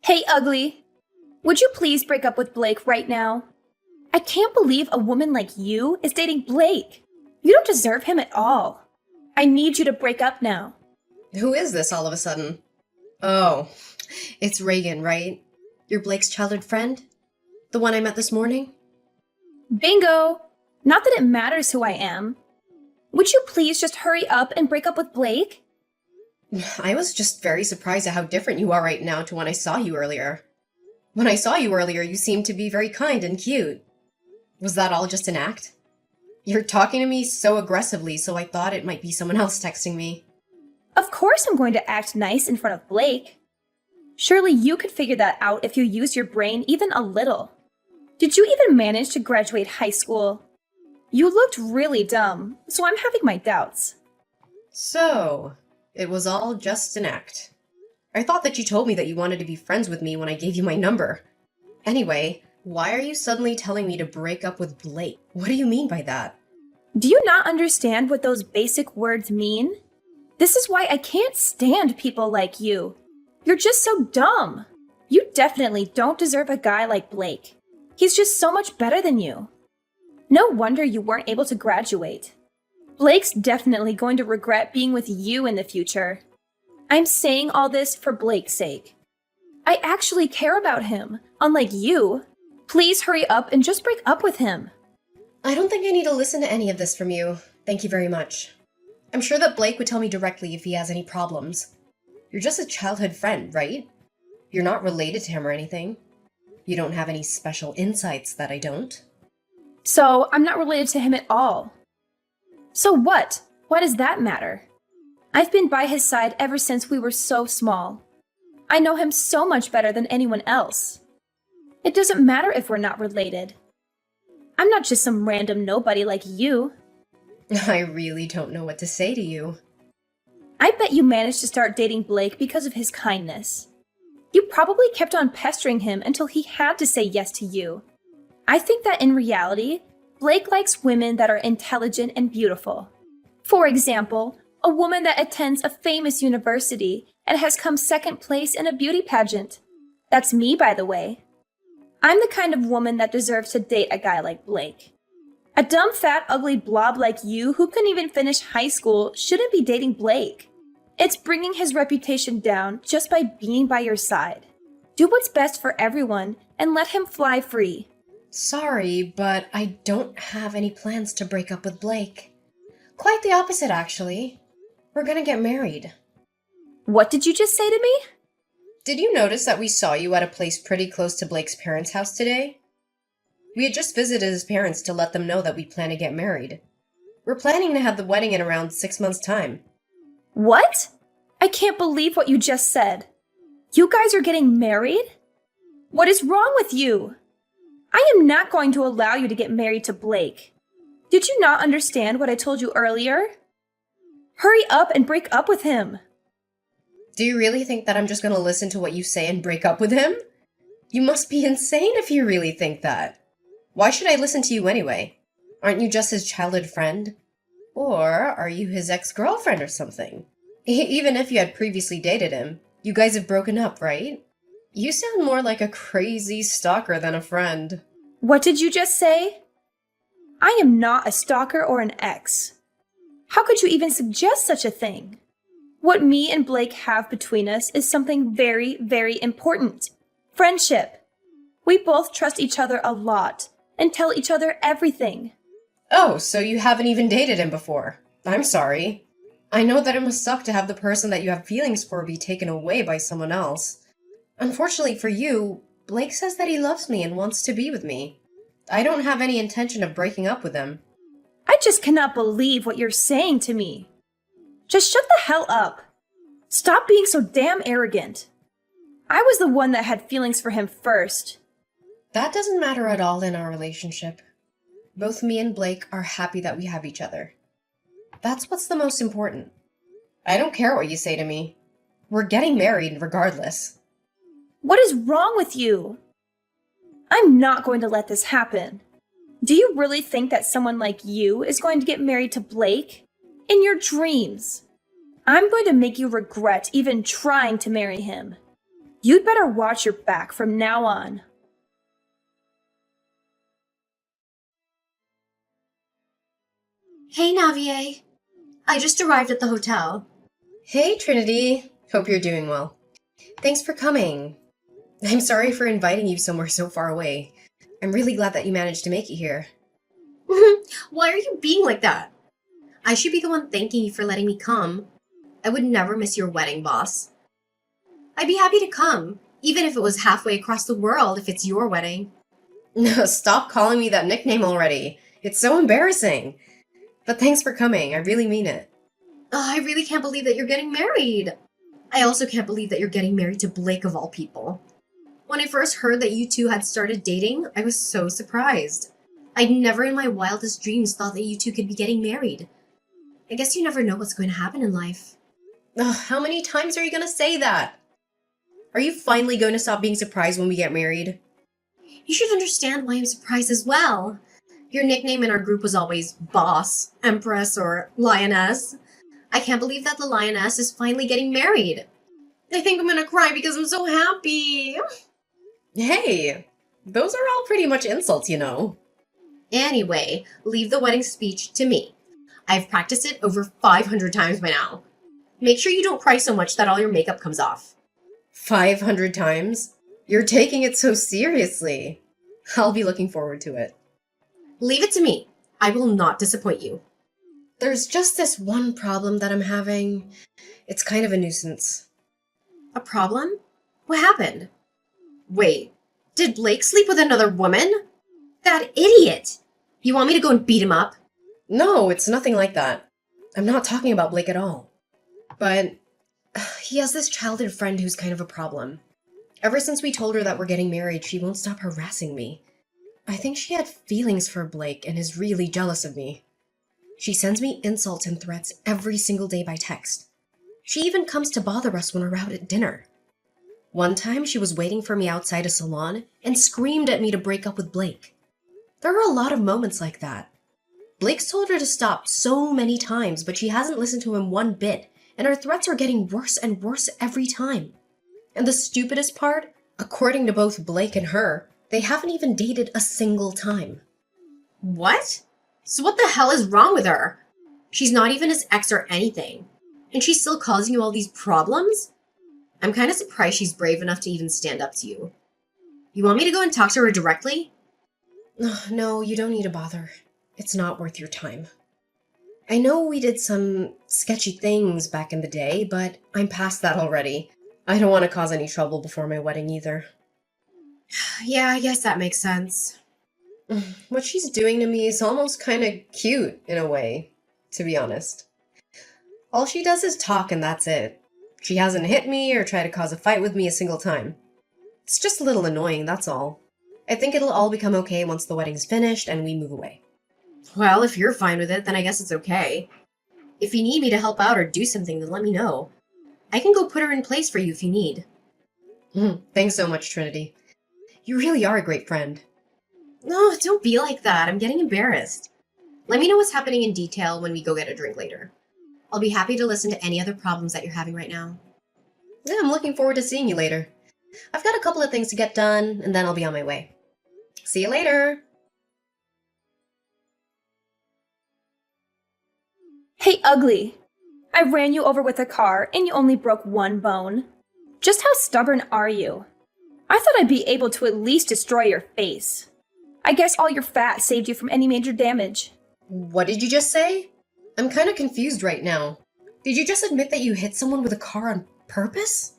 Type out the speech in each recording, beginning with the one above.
Hey, ugly. Would you please break up with Blake right now? I can't believe a woman like you is dating Blake. You don't deserve him at all. I need you to break up now. Who is this all of a sudden? Oh, it's Reagan, right? You're Blake's childhood friend? The one I met this morning? Bingo! Not that it matters who I am. Would you please just hurry up and break up with Blake? I was just very surprised at how different you are right now to when I saw you earlier. When I saw you earlier, you seemed to be very kind and cute. Was that all just an act? You're talking to me so aggressively, so I thought it might be someone else texting me. Of course I'm going to act nice in front of Blake. Surely you could figure that out if you use your brain even a little. Did you even manage to graduate high school? You looked really dumb, so I'm having my doubts. So, it was all just an act. I thought that you told me that you wanted to be friends with me when I gave you my number. Anyway, why are you suddenly telling me to break up with Blake? What do you mean by that? Do you not understand what those basic words mean? This is why I can't stand people like you. You're just so dumb. You definitely don't deserve a guy like Blake. He's just so much better than you. No wonder you weren't able to graduate. Blake's definitely going to regret being with you in the future. I'm saying all this for Blake's sake. I actually care about him, unlike you. Please hurry up and just break up with him. I don't think I need to listen to any of this from you. Thank you very much. I'm sure that Blake would tell me directly if he has any problems. You're just a childhood friend, right? You're not related to him or anything. You don't have any special insights that I don't. So, I'm not related to him at all. So what? Why does that matter? I've been by his side ever since we were so small. I know him so much better than anyone else. It doesn't matter if we're not related. I'm not just some random nobody like you. I really don't know what to say to you. I bet you managed to start dating Blake because of his kindness. You probably kept on pestering him until he had to say yes to you. I think that in reality, Blake likes women that are intelligent and beautiful. For example, a woman that attends a famous university and has come second place in a beauty pageant. That's me, by the way. I'm the kind of woman that deserves to date a guy like Blake. A dumb, fat, ugly blob like you who couldn't even finish high school shouldn't be dating Blake. It's bringing his reputation down just by being by your side. Do what's best for everyone and let him fly free. Sorry, but I don't have any plans to break up with Blake. Quite the opposite, actually. We're gonna get married. What did you just say to me? Did you notice that we saw you at a place pretty close to Blake's parents' house today? We had just visited his parents to let them know that we plan to get married. We're planning to have the wedding in around 6 months' time. What? I can't believe what you just said. You guys are getting married? What is wrong with you? I am not going to allow you to get married to Blake. Did you not understand what I told you earlier? Hurry up and break up with him. Do you really think that I'm just gonna listen to what you say and break up with him? You must be insane if you really think that. Why should I listen to you anyway? Aren't you just his childhood friend? Or are you his ex-girlfriend or something? Even if you had previously dated him, you guys have broken up, right? You sound more like a crazy stalker than a friend. What did you just say? I am not a stalker or an ex. How could you even suggest such a thing? What me and Blake have between us is something very, very important. Friendship. We both trust each other a lot and tell each other everything. Oh, so you haven't even dated him before. I'm sorry. I know that it must suck to have the person that you have feelings for be taken away by someone else. Unfortunately for you, Blake says that he loves me and wants to be with me. I don't have any intention of breaking up with him. I just cannot believe what you're saying to me. Just shut the hell up. Stop being so damn arrogant. I was the one that had feelings for him first. That doesn't matter at all in our relationship. Both me and Blake are happy that we have each other. That's what's the most important. I don't care what you say to me. We're getting married regardless. What is wrong with you? I'm not going to let this happen. Do you really think that someone like you is going to get married to Blake? In your dreams. I'm going to make you regret even trying to marry him. You'd better watch your back from now on. Hey, Navier. I just arrived at the hotel. Hey, Trinity. Hope you're doing well. Thanks for coming. I'm sorry for inviting you somewhere so far away. I'm really glad that you managed to make it here. Why are you being like that? I should be the one thanking you for letting me come. I would never miss your wedding, boss. I'd be happy to come, even if it was halfway across the world if it's your wedding. No, stop calling me that nickname already. It's so embarrassing. But thanks for coming. I really mean it. Oh, I really can't believe that you're getting married. I also can't believe that you're getting married to Blake of all people. When I first heard that you two had started dating, I was so surprised. I'd never in my wildest dreams thought that you two could be getting married. I guess you never know what's going to happen in life. Ugh, how many times are you going to say that? Are you finally going to stop being surprised when we get married? You should understand why I'm surprised as well. Your nickname in our group was always Boss, Empress, or Lioness. I can't believe that the Lioness is finally getting married. I think I'm gonna cry because I'm so happy. Hey, those are all pretty much insults, you know. Anyway, leave the wedding speech to me. I've practiced it over 500 times by now. Make sure you don't cry so much that all your makeup comes off. 500 times? You're taking it so seriously. I'll be looking forward to it. Leave it to me. I will not disappoint you. There's just this one problem that I'm having. It's kind of a nuisance. A problem? What happened? Wait, did Blake sleep with another woman? That idiot! You want me to go and beat him up? No, it's nothing like that. I'm not talking about Blake at all. But he has this childhood friend who's kind of a problem. Ever since we told her that we're getting married, she won't stop harassing me. I think she had feelings for Blake and is really jealous of me. She sends me insults and threats every single day by text. She even comes to bother us when we're out at dinner. One time she was waiting for me outside a salon and screamed at me to break up with Blake. There are a lot of moments like that. Blake's told her to stop so many times, but she hasn't listened to him one bit, and her threats are getting worse and worse every time. And the stupidest part, according to both Blake and her, they haven't even dated a single time. What? So what the hell is wrong with her? She's not even his ex or anything. And she's still causing you all these problems? I'm kind of surprised she's brave enough to even stand up to you. You want me to go and talk to her directly? No, you don't need to bother. It's not worth your time. I know we did some sketchy things back in the day, but I'm past that already. I don't want to cause any trouble before my wedding either. Yeah, I guess that makes sense. What she's doing to me is almost kind of cute in a way, to be honest. All she does is talk and that's it. She hasn't hit me or tried to cause a fight with me a single time. It's just a little annoying, that's all. I think it'll all become okay once the wedding's finished and we move away. Well, if you're fine with it, then I guess it's okay. If you need me to help out or do something, then let me know. I can go put her in place for you if you need. Thanks so much, Trinity. You really are a great friend. No, don't be like that. I'm getting embarrassed. Let me know what's happening in detail when we go get a drink later. I'll be happy to listen to any other problems that you're having right now. Yeah, I'm looking forward to seeing you later. I've got a couple of things to get done, and then I'll be on my way. See you later! Hey, ugly. I ran you over with a car and you only broke one bone. Just how stubborn are you? I thought I'd be able to at least destroy your face. I guess all your fat saved you from any major damage. What did you just say? I'm kind of confused right now. Did you just admit that you hit someone with a car on purpose?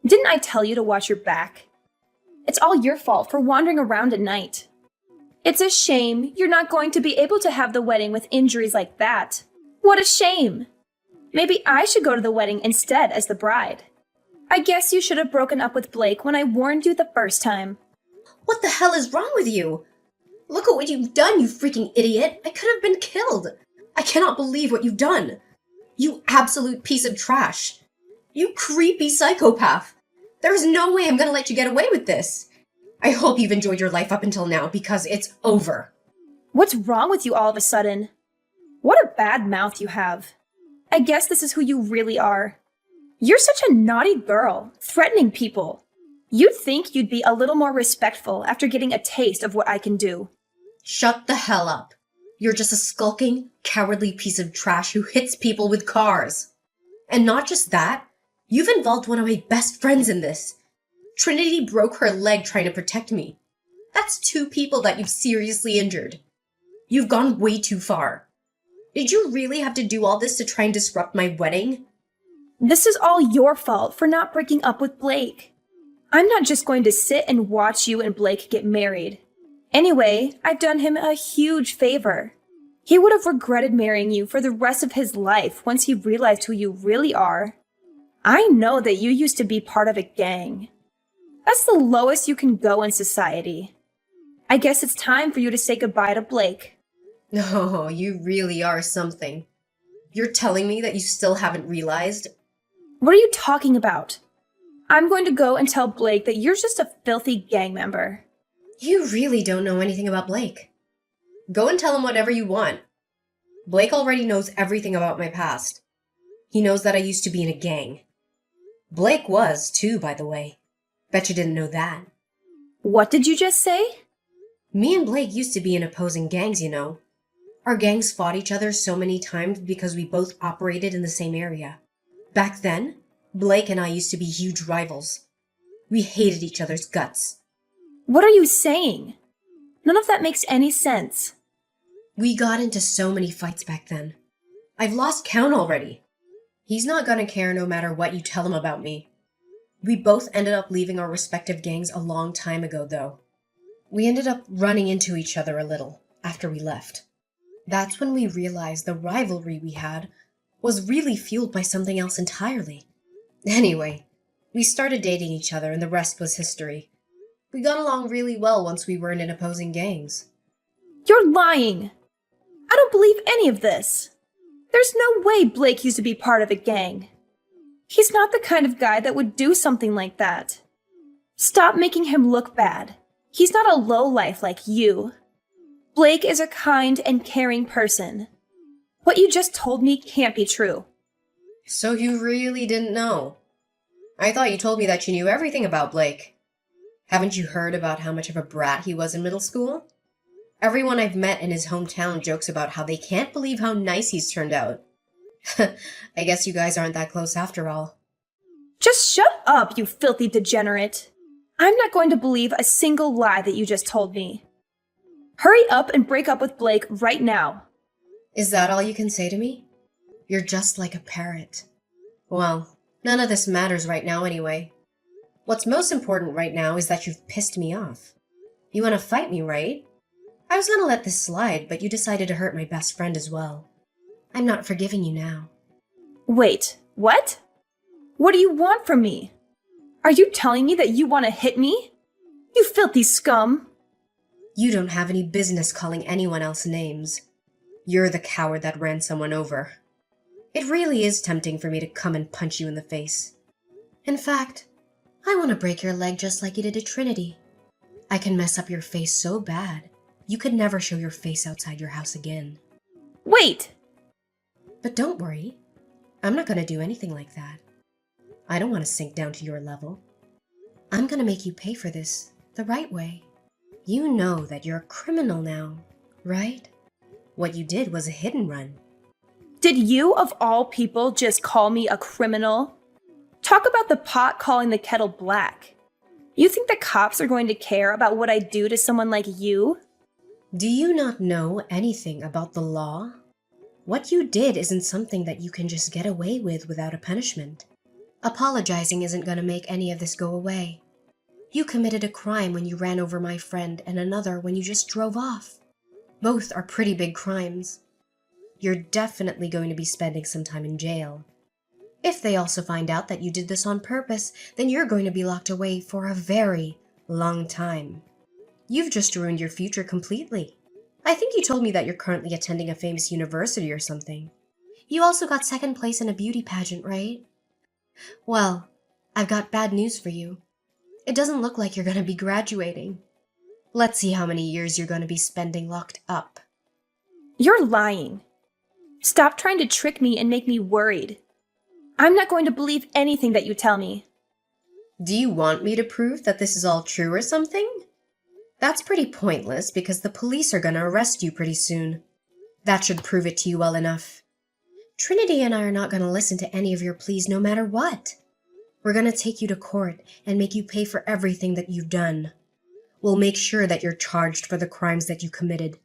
Didn't I tell you to watch your back? It's all your fault for wandering around at night. It's a shame you're not going to be able to have the wedding with injuries like that. What a shame! Maybe I should go to the wedding instead as the bride. I guess you should have broken up with Blake when I warned you the first time. What the hell is wrong with you? Look at what you've done, you freaking idiot! I could have been killed! I cannot believe what you've done! You absolute piece of trash! You creepy psychopath! There's no way I'm gonna let you get away with this! I hope you've enjoyed your life up until now, because it's over. What's wrong with you all of a sudden? What a bad mouth you have. I guess this is who you really are. You're such a naughty girl, threatening people. You'd think you'd be a little more respectful after getting a taste of what I can do. Shut the hell up. You're just a skulking, cowardly piece of trash who hits people with cars. And not just that, you've involved one of my best friends in this. Trinity broke her leg trying to protect me. That's 2 people that you've seriously injured. You've gone way too far. Did you really have to do all this to try and disrupt my wedding? This is all your fault for not breaking up with Blake. I'm not just going to sit and watch you and Blake get married. Anyway, I've done him a huge favor. He would have regretted marrying you for the rest of his life once he realized who you really are. I know that you used to be part of a gang. That's the lowest you can go in society. I guess it's time for you to say goodbye to Blake. Oh, you really are something. You're telling me that you still haven't realized? What are you talking about? I'm going to go and tell Blake that you're just a filthy gang member. You really don't know anything about Blake. Go and tell him whatever you want. Blake already knows everything about my past. He knows that I used to be in a gang. Blake was, too, by the way. Bet you didn't know that. What did you just say? Me and Blake used to be in opposing gangs, you know. Our gangs fought each other so many times because we both operated in the same area. Back then, Blake and I used to be huge rivals. We hated each other's guts. What are you saying? None of that makes any sense. We got into so many fights back then. I've lost count already. He's not gonna care no matter what you tell him about me. We both ended up leaving our respective gangs a long time ago, though. We ended up running into each other a little after we left. That's when we realized the rivalry we had was really fueled by something else entirely. Anyway, we started dating each other and the rest was history. We got along really well once we weren't in opposing gangs. You're lying. I don't believe any of this. There's no way Blake used to be part of a gang. He's not the kind of guy that would do something like that. Stop making him look bad. He's not a lowlife like you. Blake is a kind and caring person. What you just told me can't be true. So you really didn't know? I thought you told me that you knew everything about Blake. Haven't you heard about how much of a brat he was in middle school? Everyone I've met in his hometown jokes about how they can't believe how nice he's turned out. I guess you guys aren't that close after all. Just shut up, you filthy degenerate. I'm not going to believe a single lie that you just told me. Hurry up and break up with Blake right now. Is that all you can say to me? You're just like a parrot. Well, none of this matters right now anyway. What's most important right now is that you've pissed me off. You want to fight me, right? I was gonna let this slide, but you decided to hurt my best friend as well. I'm not forgiving you now. Wait, what? What do you want from me? Are you telling me that you want to hit me? You filthy scum! You don't have any business calling anyone else names. You're the coward that ran someone over. It really is tempting for me to come and punch you in the face. In fact, I want to break your leg just like you did to Trinity. I can mess up your face so bad, you could never show your face outside your house again. Wait! But don't worry, I'm not going to do anything like that. I don't want to sink down to your level. I'm going to make you pay for this the right way. You know that you're a criminal now, right? What you did was a hit and run. Did you, of all people, just call me a criminal? Talk about the pot calling the kettle black. You think the cops are going to care about what I do to someone like you? Do you not know anything about the law? What you did isn't something that you can just get away with without a punishment. Apologizing isn't going to make any of this go away. You committed a crime when you ran over my friend and another when you just drove off. Both are pretty big crimes. You're definitely going to be spending some time in jail. If they also find out that you did this on purpose, then you're going to be locked away for a very long time. You've just ruined your future completely. I think you told me that you're currently attending a famous university or something. You also got second place in a beauty pageant, right? Well, I've got bad news for you. It doesn't look like you're going to be graduating. Let's see how many years you're going to be spending locked up. You're lying. Stop trying to trick me and make me worried. I'm not going to believe anything that you tell me. Do you want me to prove that this is all true or something? That's pretty pointless because the police are gonna arrest you pretty soon. That should prove it to you well enough. Trinity and I are not gonna listen to any of your pleas no matter what. We're gonna take you to court and make you pay for everything that you've done. We'll make sure that you're charged for the crimes that you committed.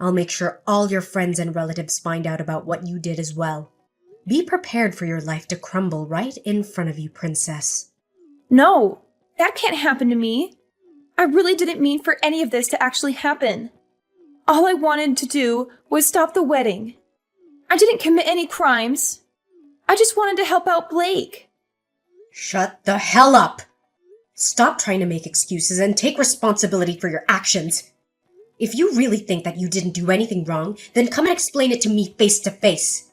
I'll make sure all your friends and relatives find out about what you did as well. Be prepared for your life to crumble right in front of you, princess. No, that can't happen to me. I really didn't mean for any of this to actually happen. All I wanted to do was stop the wedding. I didn't commit any crimes. I just wanted to help out Blake. Shut the hell up! Stop trying to make excuses and take responsibility for your actions. If you really think that you didn't do anything wrong, then come and explain it to me face to face.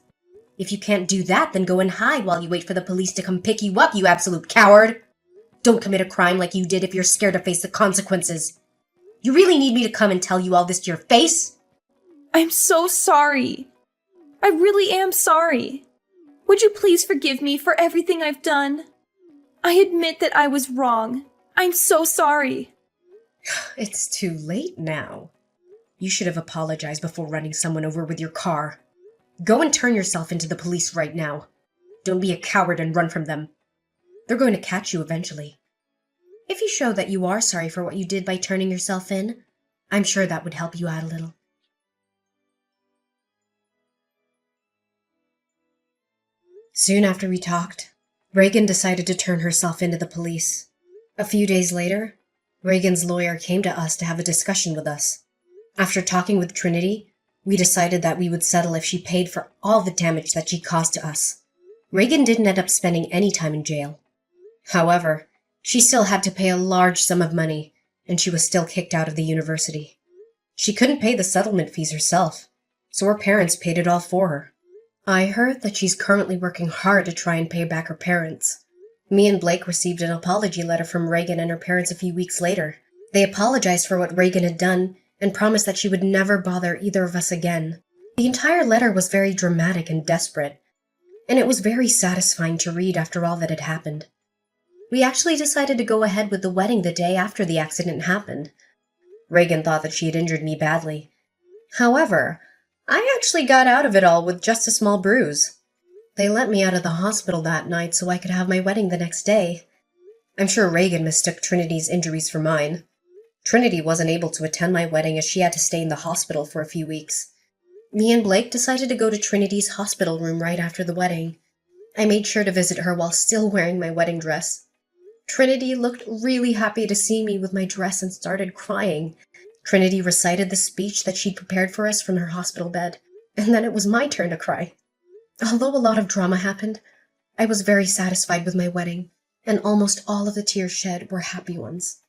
If you can't do that, then go and hide while you wait for the police to come pick you up, you absolute coward. Don't commit a crime like you did if you're scared to face the consequences. You really need me to come and tell you all this to your face? I'm so sorry. I really am sorry. Would you please forgive me for everything I've done? I admit that I was wrong. I'm so sorry. It's too late now. You should have apologized before running someone over with your car. Go and turn yourself into the police right now. Don't be a coward and run from them. They're going to catch you eventually. If you show that you are sorry for what you did by turning yourself in, I'm sure that would help you out a little. Soon after we talked, Reagan decided to turn herself into the police. A few days later, Reagan's lawyer came to us to have a discussion with us. After talking with Trinity, we decided that we would settle if she paid for all the damage that she caused to us. Reagan didn't end up spending any time in jail. However, she still had to pay a large sum of money, and she was still kicked out of the university. She couldn't pay the settlement fees herself, so her parents paid it all for her. I heard that she's currently working hard to try and pay back her parents. Me and Blake received an apology letter from Reagan and her parents a few weeks later. They apologized for what Reagan had done and promised that she would never bother either of us again. The entire letter was very dramatic and desperate, and it was very satisfying to read after all that had happened. We actually decided to go ahead with the wedding the day after the accident happened. Reagan thought that she had injured me badly. However, I actually got out of it all with just a small bruise. They let me out of the hospital that night so I could have my wedding the next day. I'm sure Reagan mistook Trinity's injuries for mine. Trinity wasn't able to attend my wedding as she had to stay in the hospital for a few weeks. Me and Blake decided to go to Trinity's hospital room right after the wedding. I made sure to visit her while still wearing my wedding dress. Trinity looked really happy to see me with my dress and started crying. Trinity recited the speech that she'd prepared for us from her hospital bed, and then it was my turn to cry. Although a lot of drama happened, I was very satisfied with my wedding, and almost all of the tears shed were happy ones.